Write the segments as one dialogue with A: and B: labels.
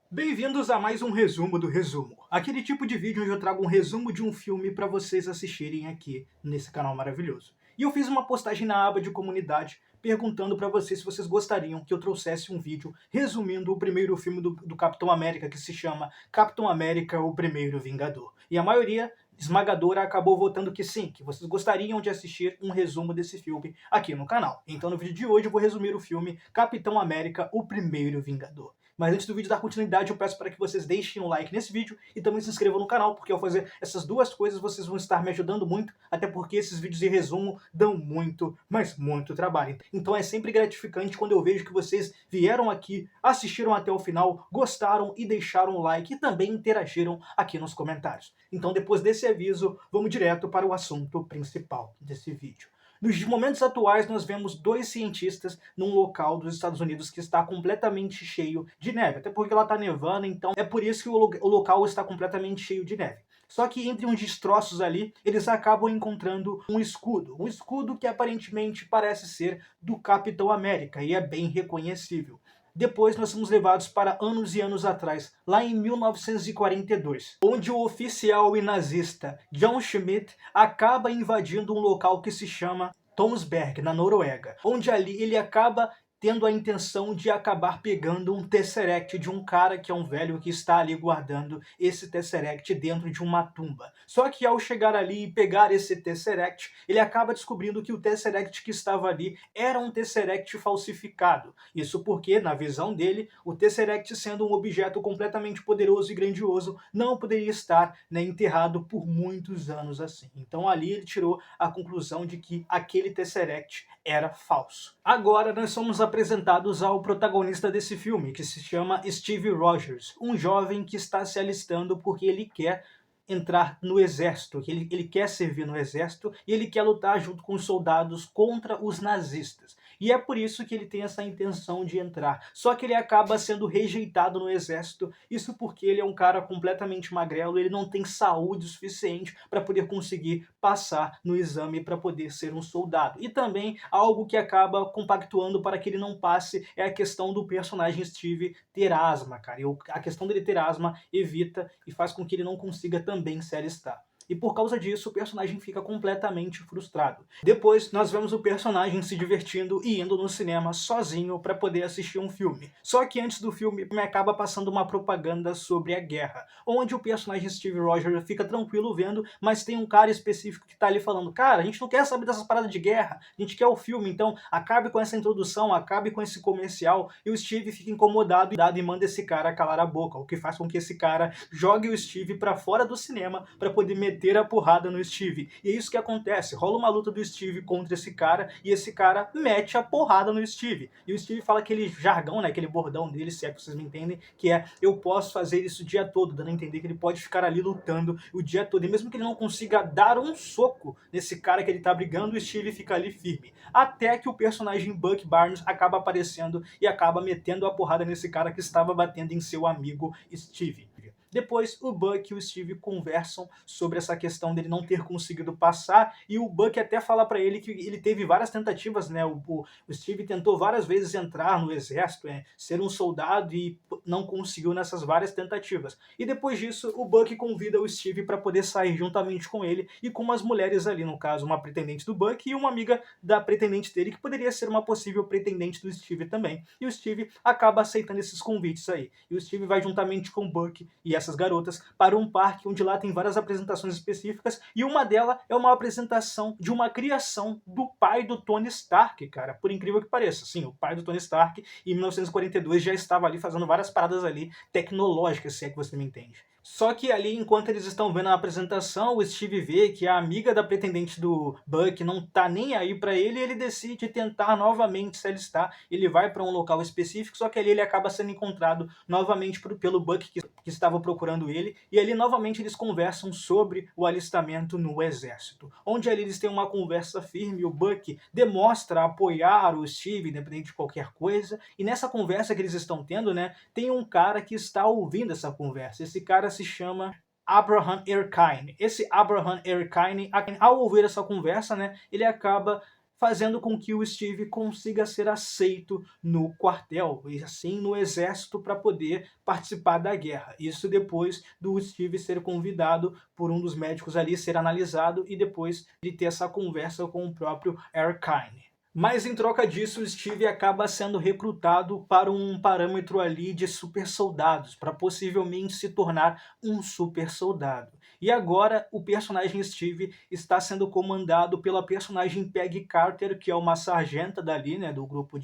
A: Bem-vindos a mais um resumo do resumo. Aquele tipo de vídeo onde eu trago um resumo de um filme para vocês assistirem aqui nesse canal maravilhoso. E eu fiz uma postagem na aba de comunidade perguntando para vocês se vocês gostariam que eu trouxesse um vídeo resumindo o primeiro filme do Capitão América, que se chama Capitão América, o Primeiro Vingador. E a maioria esmagadora acabou votando que sim, que vocês gostariam de assistir um resumo desse filme aqui no canal. Então no vídeo de hoje eu vou resumir o filme Capitão América, o Primeiro Vingador. Mas antes do vídeo dar continuidade, eu peço para que vocês deixem um like nesse vídeo e também se inscrevam no canal, porque ao fazer essas duas coisas vocês vão estar me ajudando muito, até porque esses vídeos de resumo dão muito, mas muito trabalho. Então é sempre gratificante quando eu vejo que vocês vieram aqui, assistiram até o final, gostaram e deixaram o like e também interagiram aqui nos comentários. Então depois desse aviso, vamos direto para o assunto principal desse vídeo. Nos momentos atuais, nós vemos dois cientistas num local dos Estados Unidos que está completamente cheio de neve, até porque lá está nevando, então é por isso que o local está completamente cheio de neve. Só que entre uns destroços ali, eles acabam encontrando um escudo que aparentemente parece ser do Capitão América, e é bem reconhecível. Depois nós somos levados para anos e anos atrás, lá em 1942, onde o oficial e nazista John Schmidt acaba invadindo um local que se chama Tonsberg, na Noruega, onde ali ele acaba tendo a intenção de acabar pegando um Tesseract de um cara que é um velho que está ali guardando esse Tesseract dentro de uma tumba. Só que ao chegar ali e pegar esse Tesseract, ele acaba descobrindo que o Tesseract que estava ali era um Tesseract falsificado. Isso porque, na visão dele, o Tesseract, sendo um objeto completamente poderoso e grandioso, não poderia estar, né, enterrado por muitos anos assim. Então ali ele tirou a conclusão de que aquele Tesseract era falso. Agora nós somos apresentados ao protagonista desse filme, que se chama Steve Rogers, um jovem que está se alistando porque ele quer entrar no exército, que ele quer servir no exército e ele quer lutar junto com os soldados contra os nazistas. E é por isso que ele tem essa intenção de entrar. Só que ele acaba sendo rejeitado no exército, isso porque ele é um cara completamente magrelo, ele não tem saúde suficiente para poder conseguir passar no exame para poder ser um soldado. E também algo que acaba compactuando para que ele não passe é a questão do personagem Steve ter asma, cara. E a questão dele ter asma evita e faz com que ele não consiga também se alistar. E por causa disso, o personagem fica completamente frustrado. Depois, nós vemos o personagem se divertindo e indo no cinema sozinho para poder assistir um filme. Só que antes do filme, acaba passando uma propaganda sobre a guerra, onde o personagem Steve Rogers fica tranquilo vendo, mas tem um cara específico que tá ali falando: cara, a gente não quer saber dessas paradas de guerra, a gente quer o filme, então acabe com essa introdução, acabe com esse comercial. E o Steve fica incomodado e manda esse cara calar a boca, o que faz com que esse cara jogue o Steve para fora do cinema para poder meter a porrada no Steve. E é isso que acontece, rola uma luta do Steve contra esse cara e esse cara mete a porrada no Steve. E o Steve fala aquele jargão, né, aquele bordão dele, se é que vocês me entendem, que é: eu posso fazer isso o dia todo, dando a entender que ele pode ficar ali lutando o dia todo. E mesmo que ele não consiga dar um soco nesse cara que ele tá brigando, o Steve fica ali firme. Até que o personagem Buck Barnes acaba aparecendo e acaba metendo a porrada nesse cara que estava batendo em seu amigo Steve. Depois, o Buck e o Steve conversam sobre essa questão dele não ter conseguido passar, e o Buck até fala para ele que ele teve várias tentativas, né? O Steve tentou várias vezes entrar no exército, ser um soldado, e não conseguiu nessas várias tentativas. E depois disso, o Buck convida o Steve para poder sair juntamente com ele e com umas mulheres ali, no caso, uma pretendente do Buck e uma amiga da pretendente dele, que poderia ser uma possível pretendente do Steve também. E o Steve acaba aceitando esses convites aí. E o Steve vai juntamente com o Buck e essas garotas para um parque onde lá tem várias apresentações específicas, e uma delas é uma apresentação de uma criação do pai do Tony Stark, cara, por incrível que pareça. Sim, o pai do Tony Stark em 1942 já estava ali fazendo várias paradas ali tecnológicas, se é que você me entende. Só que ali, enquanto eles estão vendo a apresentação, o Steve vê que a amiga da pretendente do Buck não tá nem aí pra ele, e ele decide tentar novamente se alistar. Ele vai para um local específico, só que ali ele acaba sendo encontrado novamente pelo Buck, que estava procurando ele, e ali novamente eles conversam sobre o alistamento no exército, onde ali eles têm uma conversa firme. O Buck demonstra apoiar o Steve independente de qualquer coisa, e nessa conversa que eles estão tendo, né, tem um cara que está ouvindo essa conversa. Esse cara se chama Abraham Erskine. Esse Abraham Erskine, ao ouvir essa conversa, né, ele acaba fazendo com que o Steve consiga ser aceito no quartel e assim no exército para poder participar da guerra. Isso depois do Steve ser convidado por um dos médicos ali, ser analisado e depois de ter essa conversa com o próprio Erskine. Mas em troca disso, o Steve acaba sendo recrutado para um parâmetro ali de super soldados, para possivelmente se tornar um super soldado. E agora o personagem Steve está sendo comandado pela personagem Peggy Carter, que é uma sargenta dali, né, do grupo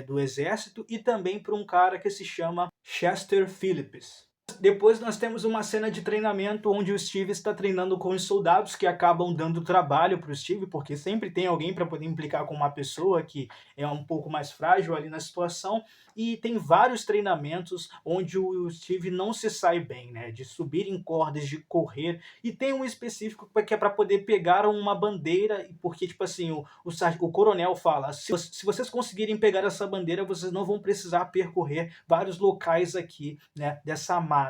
A: do exército, e também por um cara que se chama Chester Phillips. Depois nós temos uma cena de treinamento onde o Steve está treinando com os soldados que acabam dando trabalho para o Steve, porque sempre tem alguém para poder implicar com uma pessoa que é um pouco mais frágil ali na situação, e tem vários treinamentos onde o Steve não se sai bem, né, de subir em cordas, de correr, e tem um específico que é para poder pegar uma bandeira, porque tipo assim, o coronel fala, se vocês conseguirem pegar essa bandeira, vocês não vão precisar percorrer vários locais aqui, né, dessa mata.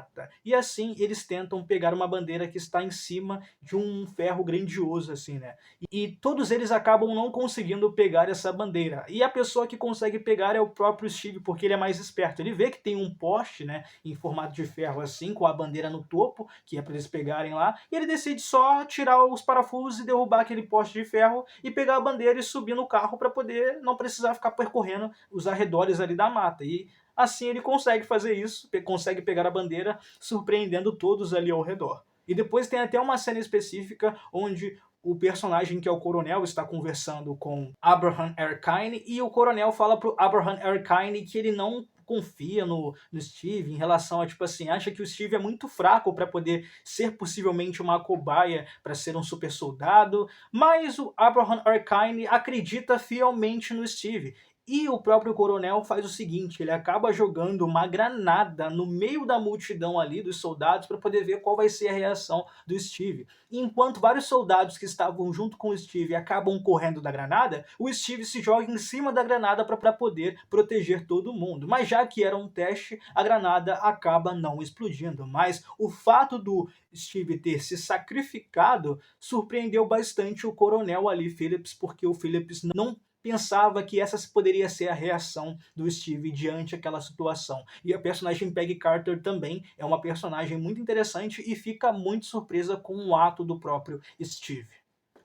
A: E assim eles tentam pegar uma bandeira que está em cima de um ferro grandioso, assim, né? E todos eles acabam não conseguindo pegar essa bandeira. E a pessoa que consegue pegar é o próprio Steve, porque ele é mais esperto. Ele vê que tem um poste, né, em formato de ferro assim, com a bandeira no topo, que é para eles pegarem lá, e ele decide só tirar os parafusos e derrubar aquele poste de ferro e pegar a bandeira e subir no carro para poder não precisar ficar percorrendo os arredores ali da mata. E assim ele consegue fazer isso, consegue pegar a bandeira, surpreendendo todos ali ao redor. E depois tem até uma cena específica onde o personagem que é o coronel está conversando com Abraham Erskine e o coronel fala pro Abraham Erskine que ele não confia no Steve em relação a, tipo assim, acha que o Steve é muito fraco para poder ser possivelmente uma cobaia para ser um super soldado, mas o Abraham Erskine acredita fielmente no Steve. E o próprio coronel faz o seguinte, ele acaba jogando uma granada no meio da multidão ali dos soldados para poder ver qual vai ser a reação do Steve. E enquanto vários soldados que estavam junto com o Steve acabam correndo da granada, o Steve se joga em cima da granada para poder proteger todo mundo. Mas já que era um teste, a granada acaba não explodindo. Mas o fato do Steve ter se sacrificado surpreendeu bastante o coronel ali, Phillips, porque o Phillips não pensava que essa poderia ser a reação do Steve diante aquela situação. E a personagem Peggy Carter também é uma personagem muito interessante e fica muito surpresa com o ato do próprio Steve.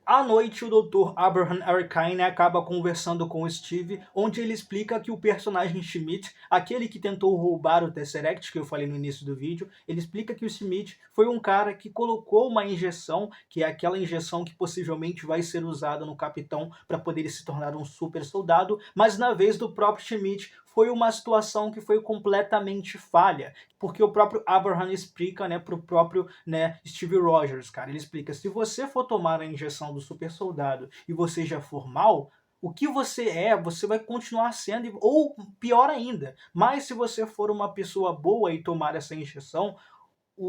A: À noite, o Dr. Abraham Erskine acaba conversando com o Steve, onde ele explica que o personagem Schmidt, aquele que tentou roubar o Tesseract, que eu falei no início do vídeo, ele explica que o Schmidt foi um cara que colocou uma injeção, que é aquela injeção que possivelmente vai ser usada no Capitão para poder ele se tornar um super soldado, mas na vez do próprio Schmidt foi uma situação que foi completamente falha, porque o próprio Abraham explica, né, para o próprio, né, Steve Rogers, cara, ele explica, se você for tomar a injeção do super soldado e você já for mal, o que você é, você vai continuar sendo, ou pior ainda, mas se você for uma pessoa boa e tomar essa injeção,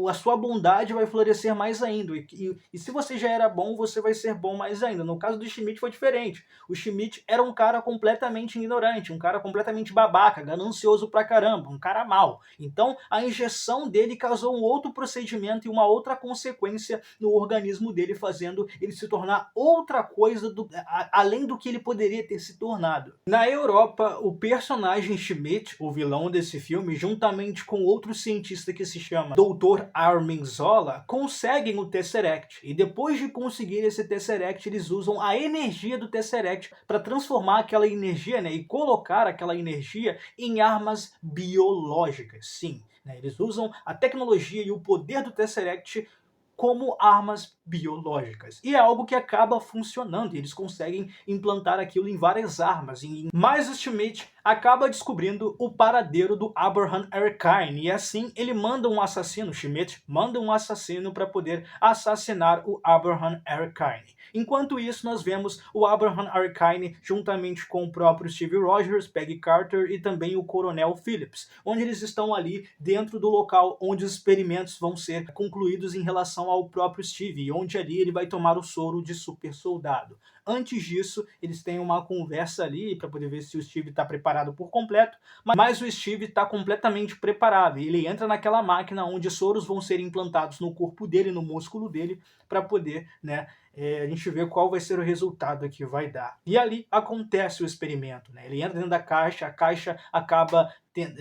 A: a sua bondade vai florescer mais ainda. E se você já era bom, você vai ser bom mais ainda. No caso do Schmidt foi diferente. O Schmidt era um cara completamente ignorante, um cara completamente babaca, ganancioso pra caramba, um cara mau. Então a injeção dele causou um outro procedimento e uma outra consequência no organismo dele, fazendo ele se tornar outra coisa além do que ele poderia ter se tornado. Na Europa, o personagem Schmidt, o vilão desse filme, juntamente com outro cientista que se chama Dr. Armin Zola, conseguem o Tesseract. E depois de conseguir esse Tesseract, eles usam a energia do Tesseract para transformar aquela energia, né, e colocar aquela energia em armas biológicas. Sim, né, eles usam a tecnologia e o poder do Tesseract como armas biológicas. E é algo que acaba funcionando, e eles conseguem implantar aquilo em várias armas. Mas o Schmidt acaba descobrindo o paradeiro do Abraham Erskine, e assim ele manda um assassino, Schmidt manda um assassino para poder assassinar o Abraham Erskine. Enquanto isso, nós vemos o Abraham Erskine juntamente com o próprio Steve Rogers, Peggy Carter e também o Coronel Phillips, onde eles estão ali dentro do local onde os experimentos vão ser concluídos em relação ao próprio Steve, onde ali ele vai tomar o soro de super soldado. Antes disso, eles têm uma conversa ali para poder ver se o Steve está preparado por completo, mas o Steve está completamente preparado. Ele entra naquela máquina onde soros vão ser implantados no corpo dele, no músculo dele, para poder, né, a gente vê qual vai ser o resultado que vai dar. E ali acontece o experimento, né? Ele entra dentro da caixa, a caixa acaba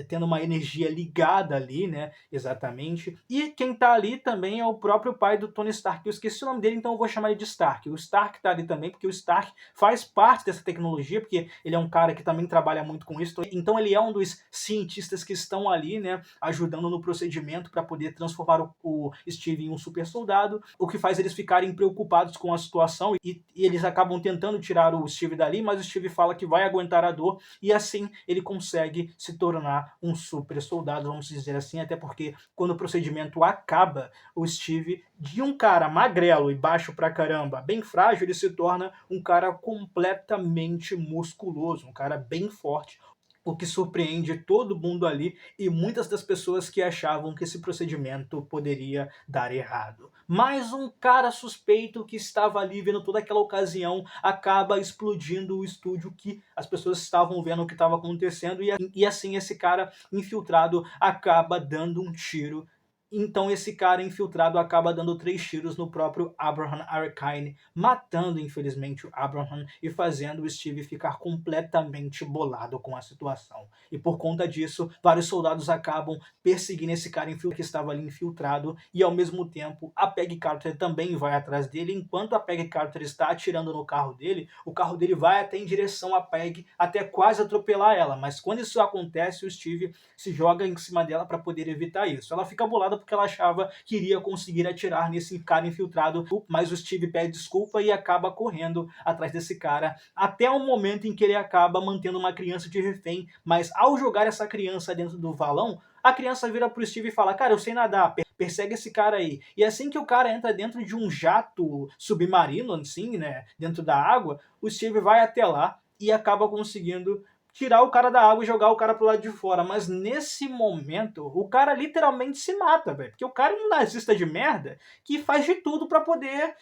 A: tendo uma energia ligada ali, né? Exatamente. E quem tá ali também é o próprio pai do Tony Stark. Eu esqueci o nome dele, então eu vou chamar ele de Stark. O Stark tá ali também, porque o Stark faz parte dessa tecnologia, porque ele é um cara que também trabalha muito com isso. Então ele é um dos cientistas que estão ali, né? Ajudando no procedimento para poder transformar o Steve em um super soldado, o que faz eles ficarem preocupados com a situação e eles acabam tentando tirar o Steve dali, mas o Steve fala que vai aguentar a dor e assim ele consegue se tornar um super soldado, vamos dizer assim, até porque quando o procedimento acaba, o Steve, de um cara magrelo e baixo pra caramba, bem frágil, ele se torna um cara completamente musculoso, um cara bem forte, o que surpreende todo mundo ali e muitas das pessoas que achavam que esse procedimento poderia dar errado. Mas um cara suspeito que estava ali vendo toda aquela ocasião acaba explodindo o estúdio que as pessoas estavam vendo o que estava acontecendo e assim esse cara infiltrado acaba dando um tiro. Então esse cara infiltrado acaba dando 3 tiros no próprio Abraham Arkane, matando infelizmente o Abraham e fazendo o Steve ficar completamente bolado com a situação. E por conta disso, vários soldados acabam perseguindo esse cara que estava ali infiltrado e ao mesmo tempo a Peggy Carter também vai atrás dele. Enquanto a Peggy Carter está atirando no carro dele, o carro dele vai até em direção à Peggy, até quase atropelar ela. Mas quando isso acontece, o Steve se joga em cima dela para poder evitar isso. Ela fica bolada porque ela achava que iria conseguir atirar nesse cara infiltrado, mas o Steve pede desculpa e acaba correndo atrás desse cara, até o momento em que ele acaba mantendo uma criança de refém, mas ao jogar essa criança dentro do valão, a criança vira pro Steve e fala, cara, eu sei nadar, persegue esse cara aí. E assim que o cara entra dentro de um jato submarino, assim, né, dentro da água, o Steve vai até lá e acaba conseguindo tirar o cara da água e jogar o cara pro lado de fora. Mas nesse momento, o cara literalmente se mata, velho. Porque o cara é um nazista de merda que faz de tudo para poder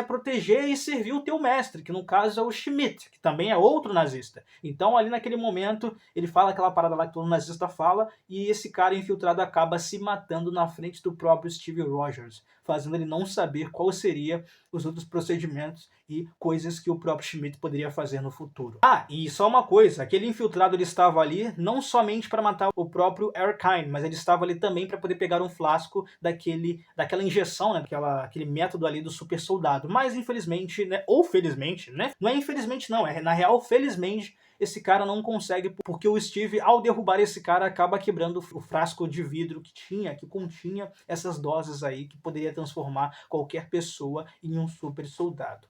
A: proteger e servir o teu mestre, que no caso é o Schmidt, que também é outro nazista. Então ali naquele momento, ele fala aquela parada lá que todo nazista fala, e esse cara infiltrado acaba se matando na frente do próprio Steve Rogers, fazendo ele não saber qual seria os outros procedimentos e coisas que o próprio Schmidt poderia fazer no futuro. Ah, e só uma coisa, aquele infiltrado ele estava ali não somente para matar o próprio Arkane, mas ele estava ali também para poder pegar um flasco daquela injeção, né, aquele método ali do super soldado. Mas infelizmente, né, ou felizmente, né, não é infelizmente não, é na real felizmente, esse cara não consegue, porque o Steve, ao derrubar esse cara, acaba quebrando o frasco de vidro que continha essas doses aí, que poderia transformar qualquer pessoa em um super soldado.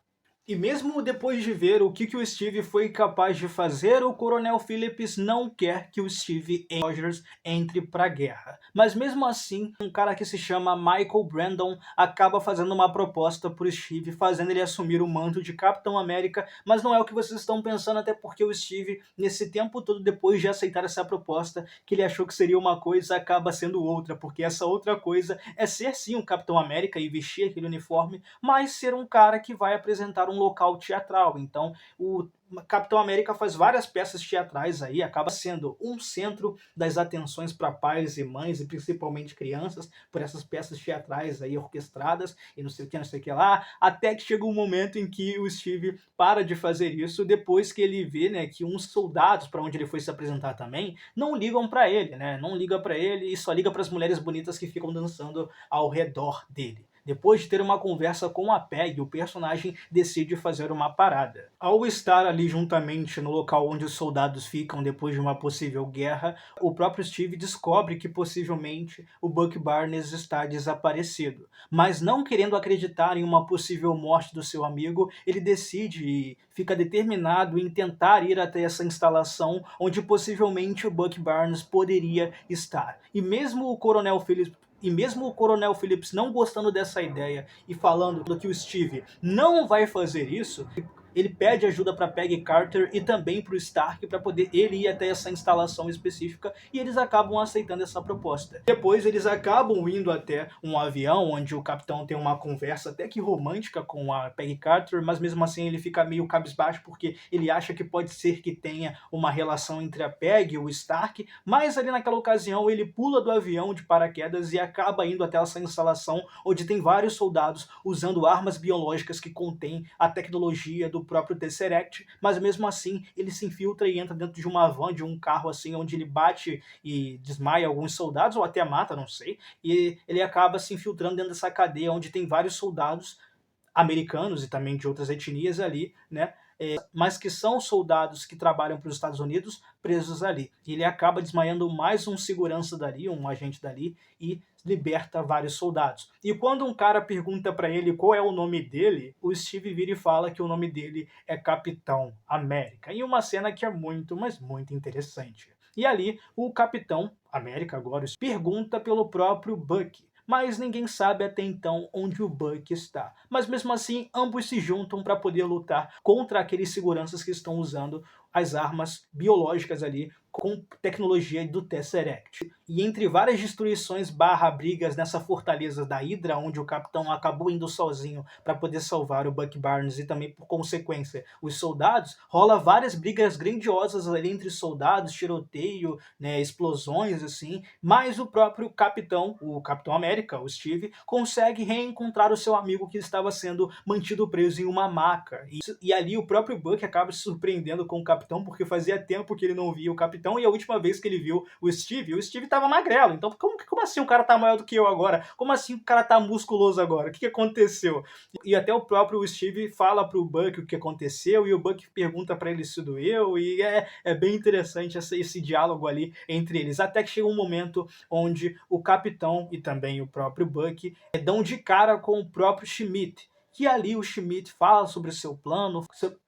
A: E mesmo depois de ver o que o Steve foi capaz de fazer, o Coronel Phillips não quer que o Steve Rogers entre para a guerra. Mas mesmo assim, um cara que se chama Michael Brandon acaba fazendo uma proposta para o Steve, fazendo ele assumir o manto de Capitão América, mas não é o que vocês estão pensando, até porque o Steve, nesse tempo todo depois de aceitar essa proposta, que ele achou que seria uma coisa, acaba sendo outra, porque essa outra coisa é ser sim um Capitão América e vestir aquele uniforme, mas ser um cara que vai apresentar um local teatral. Então o Capitão América faz várias peças teatrais aí, acaba sendo um centro das atenções para pais e mães e principalmente crianças por essas peças teatrais aí orquestradas e não sei o que lá, até que chega um momento em que o Steve para de fazer isso depois que ele vê, né, que uns soldados para onde ele foi se apresentar também não ligam para ele, né, não liga para ele e só liga para as mulheres bonitas que ficam dançando ao redor dele. Depois de ter uma conversa com a Peggy, o personagem decide fazer uma parada. Ao estar ali juntamente no local onde os soldados ficam depois de uma possível guerra, o próprio Steve descobre que possivelmente o Bucky Barnes está desaparecido. Mas não querendo acreditar em uma possível morte do seu amigo, ele decide e fica determinado em tentar ir até essa instalação onde possivelmente o Bucky Barnes poderia estar. E mesmo o Coronel Phillips não gostando dessa ideia e falando que o Steve não vai fazer isso, ele pede ajuda para Peggy Carter e também para o Stark para poder ele ir até essa instalação específica, e eles acabam aceitando essa proposta. Depois eles acabam indo até um avião onde o capitão tem uma conversa até que romântica com a Peggy Carter, mas mesmo assim ele fica meio cabisbaixo porque ele acha que pode ser que tenha uma relação entre a Peggy e o Stark, mas ali naquela ocasião ele pula do avião de paraquedas e acaba indo até essa instalação onde tem vários soldados usando armas biológicas que contêm a tecnologia do próprio Tesseract, mas mesmo assim ele se infiltra e entra dentro de uma van, de um carro assim, onde ele bate e desmaia alguns soldados, ou até mata, não sei, e ele acaba se infiltrando dentro dessa cadeia onde tem vários soldados americanos e também de outras etnias ali, né? Mas que são soldados que trabalham para os Estados Unidos presos ali. E ele acaba desmaiando mais um segurança dali, um agente dali, e liberta vários soldados. E quando um cara pergunta para ele qual é o nome dele, o Steve vira e fala que o nome dele é Capitão América. E uma cena que é muito, mas muito interessante. E ali, o Capitão América agora pergunta pelo próprio Bucky, mas ninguém sabe até então onde o Buck está. Mas mesmo assim, ambos se juntam para poder lutar contra aqueles seguranças que estão usando as armas biológicas ali com tecnologia do Tesseract. E entre várias destruições barra brigas nessa fortaleza da Hydra, onde o capitão acabou indo sozinho para poder salvar o Bucky Barnes e também, por consequência, os soldados, rola várias brigas grandiosas ali entre soldados, tiroteio, né, explosões, assim, mas o próprio capitão, o Capitão América, o Steve, consegue reencontrar o seu amigo que estava sendo mantido preso em uma maca. E ali o próprio Bucky acaba se surpreendendo com o capitão, porque fazia tempo que ele não via o capitão, e a última vez que ele viu o Steve estava magrelo. Então, como assim o cara tá maior do que eu agora? Como assim o cara tá musculoso agora? O que aconteceu? E até o próprio Steve fala pro Bucky o que aconteceu, e o Bucky pergunta para ele se doeu, e é bem interessante esse diálogo ali entre eles. Até que chega um momento onde o capitão e também o próprio Bucky dão de cara com o próprio Schmidt, que ali o Schmidt fala sobre o seu plano,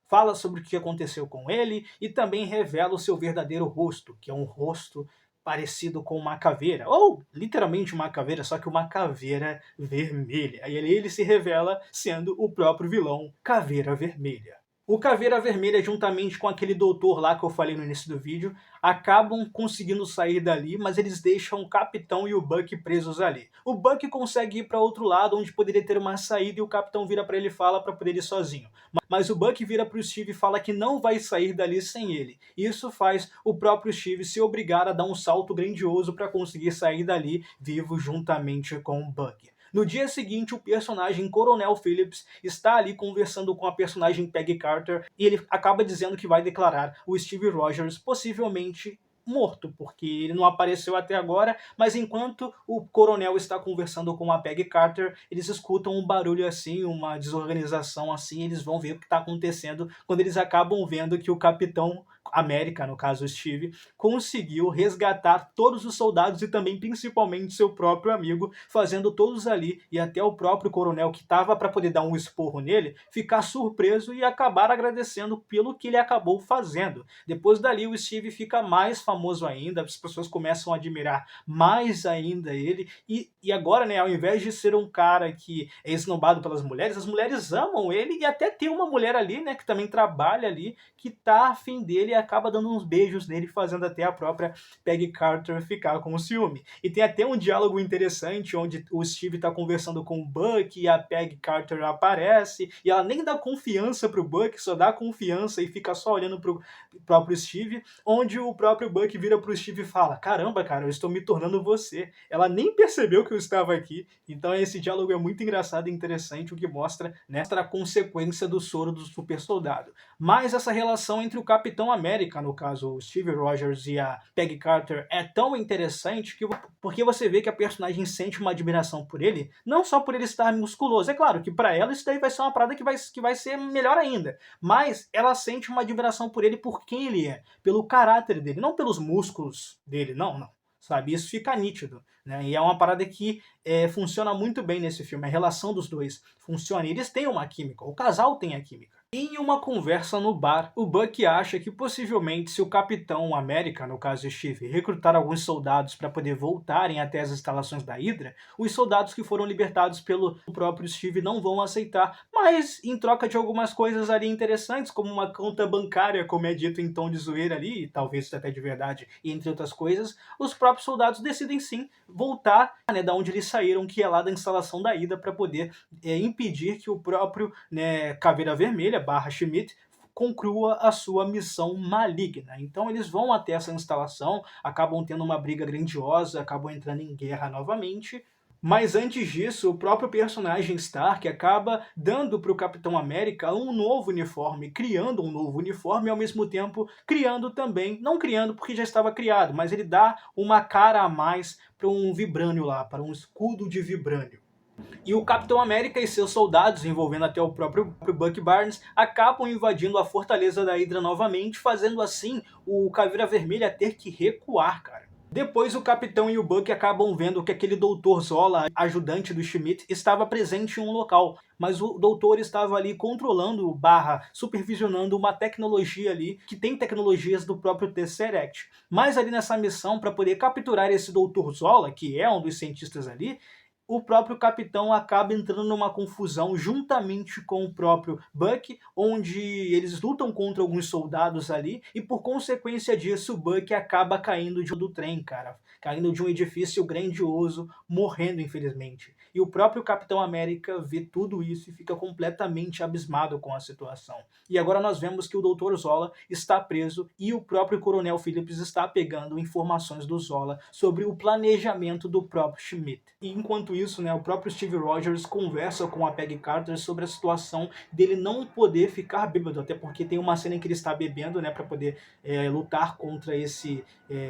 A: fala sobre o que aconteceu com ele e também revela o seu verdadeiro rosto, que é um rosto parecido com uma caveira, ou literalmente uma caveira, só que uma caveira vermelha. Aí ele se revela sendo o próprio vilão, Caveira Vermelha. O Caveira Vermelha, juntamente com aquele doutor lá que eu falei no início do vídeo, acabam conseguindo sair dali, mas eles deixam o Capitão e o Bucky presos ali. O Bucky consegue ir para outro lado, onde poderia ter uma saída, e o Capitão vira para ele e fala para poder ir sozinho. Mas o Bucky vira para o Steve e fala que não vai sair dali sem ele. Isso faz o próprio Steve se obrigar a dar um salto grandioso para conseguir sair dali vivo juntamente com o Bucky. No dia seguinte, o personagem Coronel Phillips está ali conversando com a personagem Peggy Carter e ele acaba dizendo que vai declarar o Steve Rogers possivelmente morto, porque ele não apareceu até agora, mas enquanto o coronel está conversando com a Peggy Carter, eles escutam um barulho assim, uma desorganização assim, eles vão ver o que está acontecendo quando eles acabam vendo que o Capitão América, no caso o Steve, conseguiu resgatar todos os soldados e também principalmente seu próprio amigo, fazendo todos ali e até o próprio coronel que estava para poder dar um esporro nele, ficar surpreso e acabar agradecendo pelo que ele acabou fazendo. Depois dali o Steve fica mais famoso ainda, as pessoas começam a admirar mais ainda ele e agora, né, ao invés de ser um cara que é esnobado pelas mulheres, as mulheres amam ele e até tem uma mulher ali, né, que também trabalha ali, que tá afim dele e acaba dando uns beijos nele, fazendo até a própria Peggy Carter ficar com ciúme. E tem até um diálogo interessante onde o Steve tá conversando com o Buck e a Peggy Carter aparece e ela nem dá confiança pro Buck, só dá confiança e fica só olhando pro próprio Steve, onde o próprio Buck vira pro Steve e fala: caramba, cara, eu estou me tornando você. Ela nem percebeu que eu estava aqui. Então esse diálogo é muito engraçado e interessante, o que mostra, né, a consequência do soro do super soldado. Mas essa relação entre o Capitão América, no caso o Steve Rogers, e a Peggy Carter é tão interessante porque você vê que a personagem sente uma admiração por ele, não só por ele estar musculoso, é claro que para ela isso daí vai ser uma parada que vai ser melhor ainda, mas ela sente uma admiração por ele por quem ele é, pelo caráter dele, não pelos músculos dele, não. Sabe, isso fica nítido, né? E é uma parada que funciona muito bem nesse filme, a relação dos dois funciona, e eles têm uma química, o casal tem a química. Em uma conversa no bar, o Buck acha que possivelmente se o Capitão América, no caso Steve, recrutar alguns soldados para poder voltarem até as instalações da Hydra, os soldados que foram libertados pelo próprio Steve não vão aceitar, mas em troca de algumas coisas ali interessantes, como uma conta bancária, como é dito em tom de zoeira ali, e talvez até de verdade, e entre outras coisas, os próprios soldados decidem sim voltar, né, da onde eles saíram, que é lá da instalação da Hydra, para poder impedir que o próprio, né, Caveira Vermelha barra Schmidt conclua a sua missão maligna. Então eles vão até essa instalação, acabam tendo uma briga grandiosa, acabam entrando em guerra novamente. Mas antes disso, o próprio personagem Stark acaba dando para o Capitão América um novo uniforme, criando um novo uniforme e ao mesmo tempo criando também, não criando porque já estava criado, mas ele dá uma cara a mais para um vibrânio lá, para um escudo de vibrânio. E o Capitão América e seus soldados, envolvendo até o próprio Bucky Barnes, acabam invadindo a fortaleza da Hydra novamente, fazendo assim o Caveira Vermelha ter que recuar, cara. Depois o Capitão e o Bucky acabam vendo que aquele Dr. Zola, ajudante do Schmidt, estava presente em um local, mas o doutor estava ali controlando, barra, supervisionando uma tecnologia ali, que tem tecnologias do próprio Tesseract. Mas ali nessa missão, para poder capturar esse Dr. Zola, que é um dos cientistas ali, o próprio Capitão acaba entrando numa confusão juntamente com o próprio Buck, onde eles lutam contra alguns soldados ali, e por consequência disso o Buck acaba caindo do trem, cara. Caindo de um edifício grandioso, morrendo infelizmente. E o próprio Capitão América vê tudo isso e fica completamente abismado com a situação. E agora nós vemos que o Dr. Zola está preso e o próprio Coronel Phillips está pegando informações do Zola sobre o planejamento do próprio Schmidt. E enquanto isso, né, o próprio Steve Rogers conversa com a Peggy Carter sobre a situação dele não poder ficar bêbado, até porque tem uma cena em que ele está bebendo, né, para poder lutar contra esse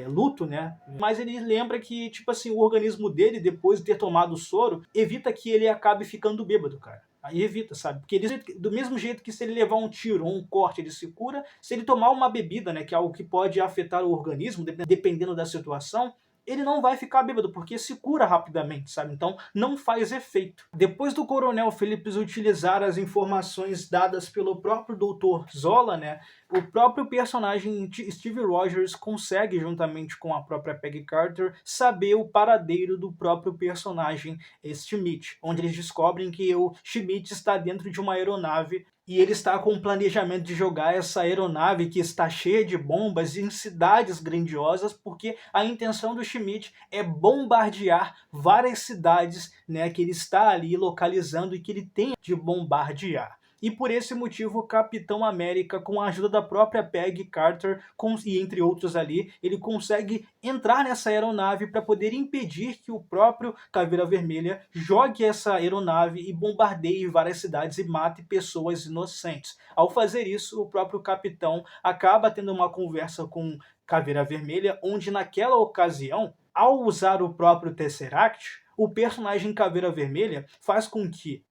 A: luto, né? Mas ele lembra que, tipo assim, o organismo dele, depois de ter tomado o soro, evita que ele acabe ficando bêbado, cara. Aí evita, sabe? Porque ele, do mesmo jeito que se ele levar um tiro ou um corte, ele se cura, se ele tomar uma bebida, né, que é algo que pode afetar o organismo, dependendo da situação, ele não vai ficar bêbado, porque se cura rapidamente, sabe? Então não faz efeito. Depois do Coronel Phillips utilizar as informações dadas pelo próprio Dr. Zola, né, o próprio personagem Steve Rogers consegue, juntamente com a própria Peggy Carter, saber o paradeiro do próprio personagem Schmidt, onde eles descobrem que o Schmidt está dentro de uma aeronave e ele está com o planejamento de jogar essa aeronave que está cheia de bombas em cidades grandiosas, porque a intenção do Schmidt é bombardear várias cidades, né, que ele está ali localizando e que ele tem de bombardear. E por esse motivo o Capitão América, com a ajuda da própria Peggy Carter e entre outros ali, ele consegue entrar nessa aeronave para poder impedir que o próprio Caveira Vermelha jogue essa aeronave e bombardeie várias cidades e mate pessoas inocentes. Ao fazer isso, o próprio Capitão acaba tendo uma conversa com Caveira Vermelha, onde naquela ocasião, ao usar o próprio Tesseract, o personagem Caveira Vermelha faz com que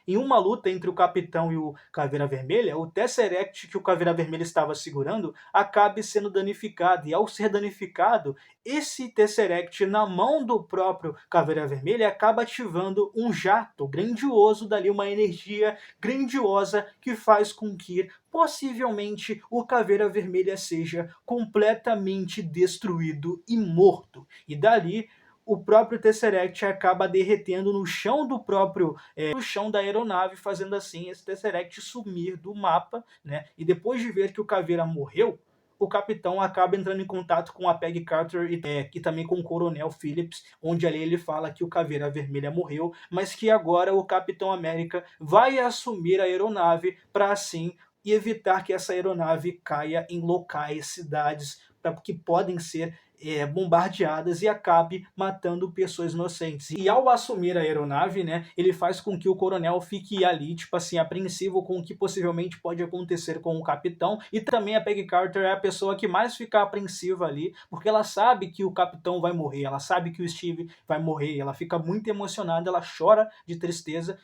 A: em uma luta entre o Capitão e o Caveira Vermelha, o Tesseract que o Caveira Vermelha estava segurando acabe sendo danificado. E ao ser danificado, esse Tesseract na mão do próprio Caveira Vermelha acaba ativando um jato grandioso dali, uma energia grandiosa que faz com que possivelmente o Caveira Vermelha seja completamente destruído e morto. E dali o próprio Tesseract acaba derretendo no chão do próprio no chão da aeronave, fazendo assim esse Tesseract sumir do mapa, né? E depois de ver que o Caveira morreu, o Capitão acaba entrando em contato com a Peggy Carter e também com o Coronel Phillips, onde ali ele fala que o Caveira Vermelha morreu, mas que agora o Capitão América vai assumir a aeronave para assim evitar que essa aeronave caia em locais, cidades que podem ser bombardeadas e acabe matando pessoas inocentes. E ao assumir a aeronave, né, ele faz com que o coronel fique ali, tipo assim, apreensivo com o que possivelmente pode acontecer com o capitão, e também a Peggy Carter é a pessoa que mais fica apreensiva ali, porque ela sabe que o capitão vai morrer, ela sabe que o Steve vai morrer, ela fica muito emocionada, ela chora de tristeza,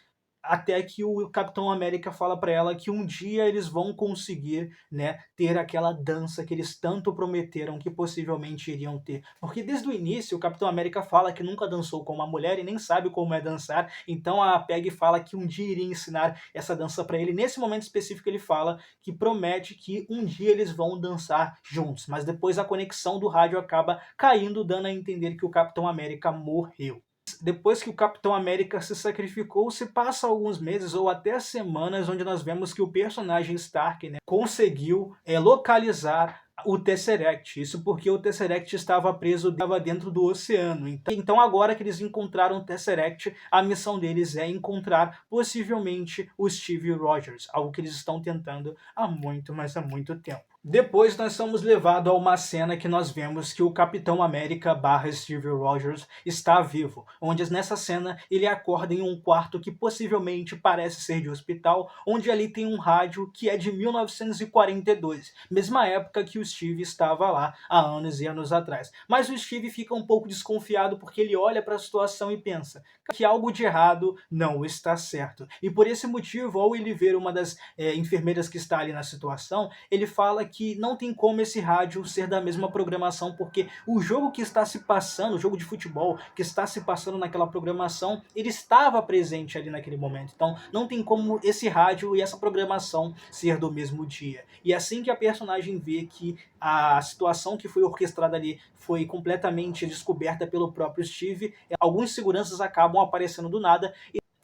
A: até que o Capitão América fala para ela que um dia eles vão conseguir, né, ter aquela dança que eles tanto prometeram que possivelmente iriam ter. Porque desde o início o Capitão América fala que nunca dançou com uma mulher e nem sabe como é dançar, então a Peggy fala que um dia iria ensinar essa dança para ele. Nesse momento específico ele fala que promete que um dia eles vão dançar juntos, mas depois a conexão do rádio acaba caindo, dando a entender que o Capitão América morreu. Depois que o Capitão América se sacrificou, se passa alguns meses ou até semanas onde nós vemos que o personagem Stark, né, conseguiu localizar o Tesseract. Isso porque o Tesseract estava preso dentro do oceano. Então agora que eles encontraram o Tesseract, a missão deles é encontrar possivelmente o Steve Rogers, algo que eles estão tentando há muito, mas há muito tempo. Depois nós somos levados a uma cena que nós vemos que o Capitão América / Steve Rogers está vivo, onde nessa cena ele acorda em um quarto que possivelmente parece ser de hospital, onde ali tem um rádio que é de 1942, mesma época que o Steve estava lá há anos e anos atrás. Mas o Steve fica um pouco desconfiado porque ele olha para a situação e pensa que algo de errado não está certo. E por esse motivo, ao ele ver uma das enfermeiras que está ali na situação, ele fala que não tem como esse rádio ser da mesma programação, porque o jogo que está se passando, o jogo de futebol que está se passando naquela programação, ele estava presente ali naquele momento. Então não tem como esse rádio e essa programação ser do mesmo dia. E assim que a personagem vê que a situação que foi orquestrada ali foi completamente descoberta pelo próprio Steve, alguns seguranças acabam aparecendo do nada,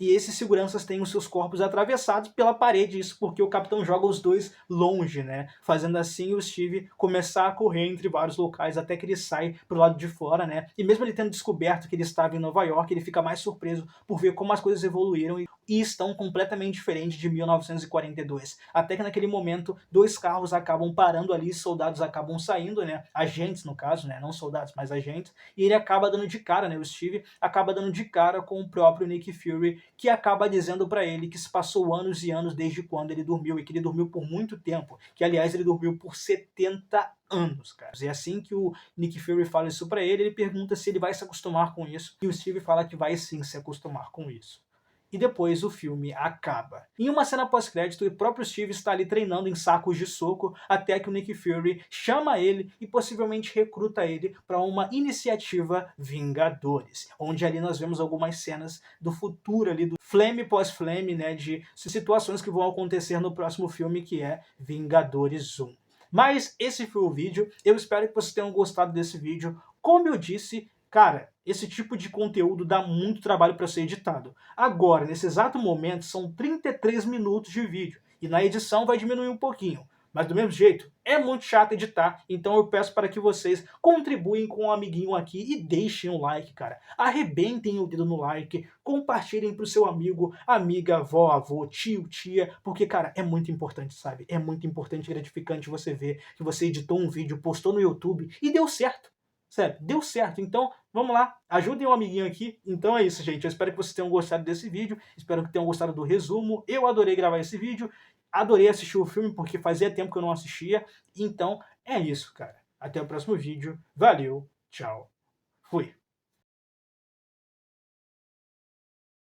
A: e esses seguranças têm os seus corpos atravessados pela parede, isso porque o Capitão joga os dois longe, né? Fazendo assim o Steve começar a correr entre vários locais até que ele sai pro lado de fora, né? E mesmo ele tendo descoberto que ele estava em Nova York, ele fica mais surpreso por ver como as coisas evoluíram e estão completamente diferentes de 1942. Até que naquele momento, dois carros acabam parando ali, soldados acabam saindo, né? Agentes, no caso, né? Não soldados, mas agentes. E ele acaba dando de cara, né? O Steve acaba dando de cara com o próprio Nick Fury, que acaba dizendo para ele que se passou anos e anos desde quando ele dormiu, e que ele dormiu por muito tempo, que aliás ele dormiu por 70 anos, cara. E assim que o Nick Fury fala isso para ele pergunta se ele vai se acostumar com isso, e o Steve fala que vai sim se acostumar com isso. E depois o filme acaba. Em uma cena pós-crédito, o próprio Steve está ali treinando em sacos de soco até que o Nick Fury chama ele e possivelmente recruta ele para uma iniciativa Vingadores, onde ali nós vemos algumas cenas do futuro ali, do flame pós-flame, né, de situações que vão acontecer no próximo filme, que é Vingadores 1. Mas esse foi o vídeo, eu espero que vocês tenham gostado desse vídeo. Como eu disse, cara, esse tipo de conteúdo dá muito trabalho para ser editado. Agora, nesse exato momento, são 33 minutos de vídeo, e na edição vai diminuir um pouquinho. Mas do mesmo jeito, é muito chato editar, então eu peço para que vocês contribuem com um amiguinho aqui e deixem um like, cara. Arrebentem o dedo no like, compartilhem pro seu amigo, amiga, avó, avô, tio, tia, porque, cara, é muito importante, sabe? É muito importante e gratificante você ver que você editou um vídeo, postou no YouTube e deu certo. Sério, deu certo. Então, vamos lá, ajudem um amiguinho aqui. Então é isso, gente. Eu espero que vocês tenham gostado desse vídeo, espero que tenham gostado do resumo. Eu adorei gravar esse vídeo, adorei assistir o filme, porque fazia tempo que eu não assistia. Então, é isso, cara. Até o próximo vídeo. Valeu, tchau, fui.